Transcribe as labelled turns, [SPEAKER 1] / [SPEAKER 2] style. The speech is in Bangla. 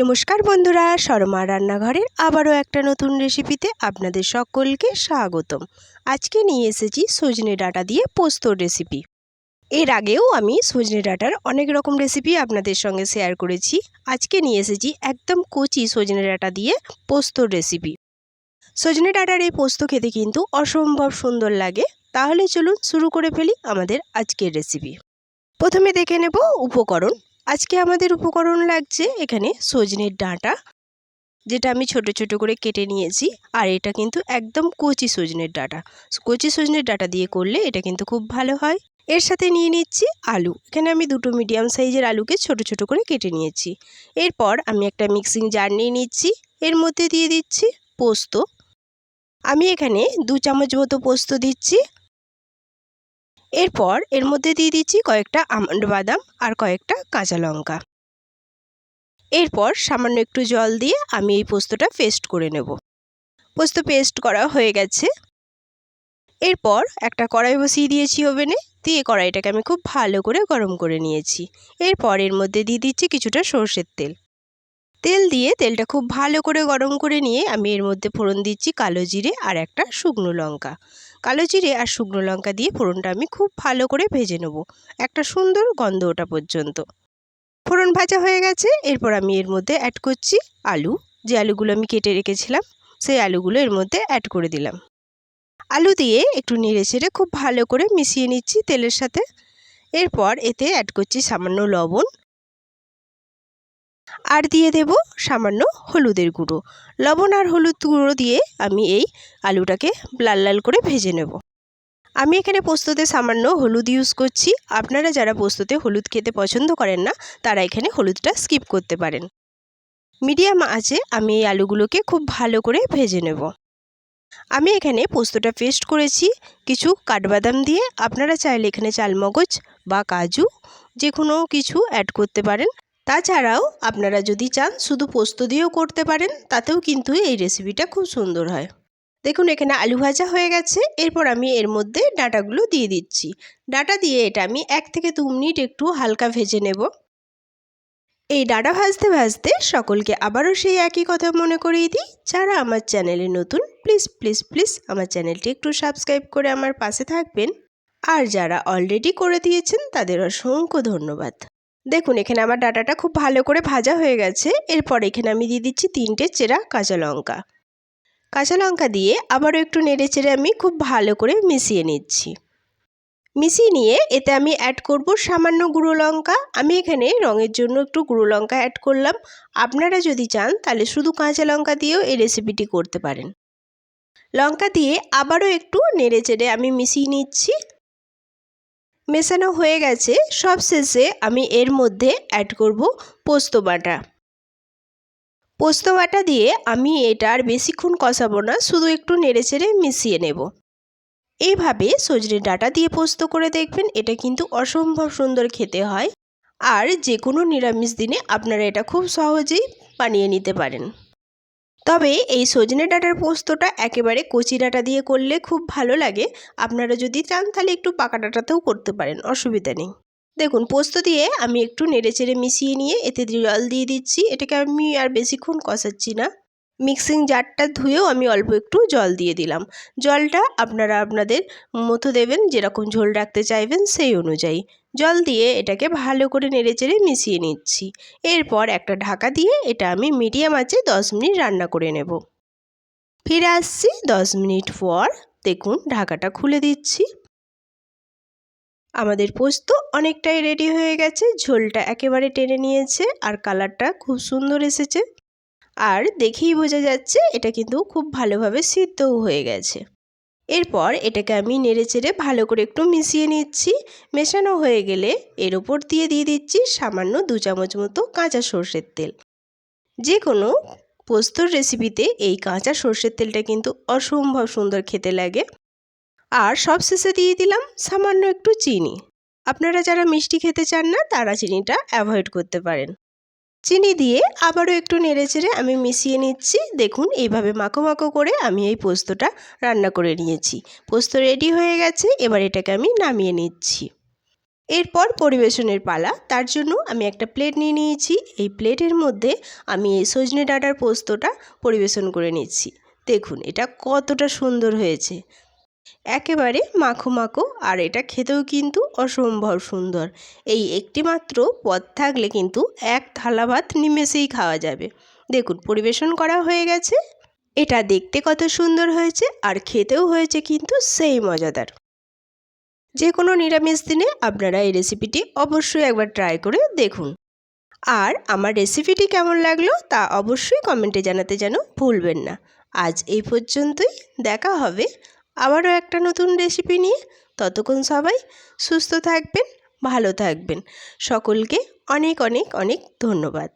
[SPEAKER 1] নমস্কার বন্ধুরা, শর্মা রান্নাঘরের আবারও একটা নতুন রেসিপিতে আপনাদের সকলকে স্বাগতম। আজকে নিয়ে এসেছি সজনে ডাঁটা দিয়ে পোস্তর রেসিপি। এর আগেও আমি সজনে ডাঁটার অনেক রকম রেসিপি আপনাদের সঙ্গে শেয়ার করেছি। আজকে নিয়ে এসেছি একদম কচি সজনে ডাঁটা দিয়ে পোস্তর রেসিপি। সজনে ডাঁটার এই পোস্ত খেতে কিন্তু অসম্ভব সুন্দর লাগে। তাহলে চলুন শুরু করে ফেলি আমাদের আজকের রেসিপি। প্রথমে দেখে নেব উপকরণ। আজকে আমাদের উপকরণ লাগছে এখানে সজনের ডাঁটা, যেটা আমি ছোট ছোট করে কেটে নিয়েছি। আর এটা কিন্তু একদম কচি সজনের ডাঁটা। কচি সজনের ডাঁটা দিয়ে করলে এটা কিন্তু খুব ভালো হয়। এর সাথে নিয়ে নিচ্ছি আলু। এখানে আমি দুটো মিডিয়াম সাইজের আলুকে ছোট ছোট করে কেটে নিয়েছি। এরপর আমি একটা মিক্সিং জার নিয়ে নিচ্ছি। এর মধ্যে দিয়ে দিচ্ছি পোস্ত। আমি এখানে 2 চামচ মতো পোস্ত দিচ্ছি। এরপর এর মধ্যে দিয়ে দিচ্ছি কয়েকটা আমন্ড বাদাম আর কয়েকটা কাঁচা লঙ্কা। এরপর সামান্য একটু জল দিয়ে আমি এই পোস্তটা পেস্ট করে নেব। পোস্ত পেস্ট করা হয়ে গেছে। এরপর একটা কড়াই বসিয়ে দিয়েছি ওভেনে, দিয়ে কড়াইটাকে আমি খুব ভালো করে গরম করে নিয়েছি। এরপর এর মধ্যে দিয়ে দিচ্ছি কিছুটা সর্ষের তেল। তেল দিয়ে তেলটা খুব ভালো করে গরম করে নিয়ে আমি এর মধ্যে ফোড়ন দিচ্ছি কালো জিরে আর একটা শুকনো লঙ্কা। কালো জিরে আর শুকনো লঙ্কা দিয়ে ফোড়নটা আমি খুব ভালো করে ভেজে নেব, একটা সুন্দর গন্ধ ওঠা পর্যন্ত। ফোড়ন ভাজা হয়ে গেছে। এরপর আমি এর মধ্যে অ্যাড করছি আলু। যে আলুগুলো আমি কেটে রেখেছিলাম সেই আলুগুলো এর মধ্যে অ্যাড করে দিলাম। আলু দিয়ে একটু নেড়ে চেড়ে খুব ভালো করে মিশিয়ে নিচ্ছি তেলের সাথে। এরপর এতে অ্যাড করছি সামান্য লবণ আর দিয়ে দেব সামান্য হলুদের গুঁড়ো। লবণ আর হলুদ গুঁড়ো দিয়ে আমি এই আলুটাকে লাল লাল করে ভেজে নেব। আমি এখানে পোস্ততে সামান্য হলুদ ইউজ করছি। আপনারা যারা পোস্ততে হলুদ খেতে পছন্দ করেন না তারা এখানে হলুদটা স্কিপ করতে পারেন। মিডিয়াম আঁচে আমি এই আলুগুলোকে খুব ভালো করে ভেজে নেব। আমি এখানে পোস্তটা পেস্ট করেছি কিছু কাঠবাদাম দিয়ে। আপনারা চাইলে এখানে চালমগজ বা কাজু যে কোনো কিছু অ্যাড করতে পারেন। তাছাড়াও আপনারা যদি চান শুধু পোস্ত দিয়েও করতে পারেন, তাতেও কিন্তু এই রেসিপিটা খুব সুন্দর হয়। দেখুন এখানে আলু ভাজা হয়ে গেছে। এরপর আমি এর মধ্যে ডাঁটাগুলো দিয়ে দিচ্ছি। ডাঁটা দিয়ে এটা আমি 1 থেকে 2 মিনিট একটু হালকা ভেজে নেব। এই ডাঁটা ভাজতে ভাজতে সকলকে আবারও সেই একই কথা মনে করিয়ে দিই, যারা আমার চ্যানেলে নতুন প্লিজ প্লিজ প্লিজ আমার চ্যানেলটি একটু সাবস্ক্রাইব করে আমার পাশে থাকবেন। আর যারা অলরেডি করে দিয়েছেন তাদের অসংখ্য ধন্যবাদ। দেখুন এখানে আমার ডাঁটাটা খুব ভালো করে ভাজা হয়ে গেছে। এরপর এখানে আমি দিয়ে দিচ্ছি 3টে চেরা কাঁচা লঙ্কা। কাঁচা লঙ্কা দিয়ে আবারও একটু নেড়ে চেড়ে আমি খুব ভালো করে মিশিয়ে নিচ্ছি। মিশিয়ে নিয়ে এতে আমি অ্যাড করব সামান্য গুঁড়ো লঙ্কা। আমি এখানে রঙের জন্য একটু গুঁড়ো লঙ্কা অ্যাড করলাম। আপনারা যদি চান তাহলে শুধু কাঁচা লঙ্কা দিয়েও এই রেসিপিটি করতে পারেন। লঙ্কা দিয়ে আবারও একটু নেড়ে চেড়ে আমি মিশিয়ে নিচ্ছি। মেশানো হয়ে গেছে। সবশেষে আমি এর মধ্যে অ্যাড করব পোস্ত বাটা। পোস্ত বাটা দিয়ে আমি এটা আর বেশিক্ষণ কষাবো না, শুধু একটু নেড়ে চেড়ে মিশিয়ে নেব। এইভাবে সজনে ডাঁটা দিয়ে পোস্ত করে দেখবেন, এটা কিন্তু অসম্ভব সুন্দর খেতে হয়। আর যে কোনো নিরামিষ দিনে আপনারা এটা খুব সহজেই বানিয়ে নিতে পারেন। তবে এই সজনে ডাঁটার পোস্তটা একেবারে কচি ডাঁটা দিয়ে করলে খুব ভালো লাগে। আপনারা যদি চান তাহলে একটু পাকা ডাঁটাতেও করতে পারেন, অসুবিধা নেই। দেখুন পোস্ত দিয়ে আমি একটু নেড়ে চেড়ে মিশিয়ে নিয়ে এতে জল দিয়ে দিচ্ছি। এটাকে আমি আর বেশিক্ষণ কষাচ্ছি না। মিক্সিং জারটা ধুয়েও আমি অল্প একটু জল দিয়ে দিলাম। জলটা আপনারা আপনাদের মতো দেবেন, যেরকম ঝোল রাখতে চাইবেন সেই অনুযায়ী। জল দিয়ে এটাকে ভালো করে নেড়েচেড়ে মিশিয়ে নিচ্ছি। এরপর একটা ঢাকা দিয়ে এটা আমি মিডিয়াম আঁচে 10 মিনিট রান্না করে নেব। ফিরে আসছি 10 মিনিট পর। দেখুন ঢাকাটা খুলে দিচ্ছি। আমাদের পোস্ত অনেকটাই রেডি হয়ে গেছে। ঝোলটা একেবারে টেনে নিয়েছে আর কালারটা খুব সুন্দর এসেছে। আর দেখেই বোঝা যাচ্ছে এটা কিন্তু খুব ভালোভাবে সিদ্ধও হয়ে গেছে। এরপর এটাকে আমি নেড়েচেড়ে ভালো করে একটু মিশিয়ে নিচ্ছি। মেশানো হয়ে গেলে এর ওপর দিয়ে দিচ্ছি সামান্য 2 চামচ মতো কাঁচা সর্ষের তেল। যে কোনো পোস্তর রেসিপিতে এই কাঁচা সর্ষের তেলটা কিন্তু অসম্ভব সুন্দর খেতে লাগে। আর সবশেষে দিয়ে দিলাম সামান্য একটু চিনি। আপনারা যারা মিষ্টি খেতে চান না তারা চিনিটা অ্যাভয়েড করতে পারেন। চিনি দিয়ে আবারও একটু নেড়েচেড়ে আমি মিশিয়ে নিচ্ছি। দেখুন এইভাবে মাখো মাখো করে আমি এই পোস্তটা রান্না করে নিয়েছি। পোস্ত রেডি হয়ে গেছে। এবার এটাকে আমি নামিয়ে নিচ্ছি। এরপর পরিবেশনের পালা। তার জন্য আমি একটা প্লেট নিয়ে নিয়েছি। এই প্লেটের মধ্যে আমি এই সজনে ডাঁটার পোস্তটা পরিবেশন করে নিচ্ছি। দেখুন এটা কতটা সুন্দর হয়েছে, একেবারে মাখো মাখো, আর এটা খেতেও কিন্তু অসম্ভব সুন্দর। এই একটি মাত্র পদ থাকলে কিন্তু এক থালা ভাত নিমেষেই খাওয়া যাবে। দেখুন পরিবেশন করা হয়ে গেছে। এটা দেখতে কত সুন্দর হয়েছে আর খেতেও হয়েছে কিন্তু সেই মজাদার। যে কোনো নিরামিষ দিনে আপনারা এই রেসিপিটি অবশ্যই একবার ট্রাই করে দেখুন। আর আমার রেসিপিটি কেমন লাগলো তা অবশ্যই কমেন্টে জানাতে যেন ভুলবেন না। আজ এই পর্যন্তই, দেখা হবে আবারও একটা নতুন রেসিপি নিয়ে। ততক্ষণ সবাই সুস্থ থাকবেন, ভালো থাকবেন। সকলকে অনেক অনেক অনেক ধন্যবাদ।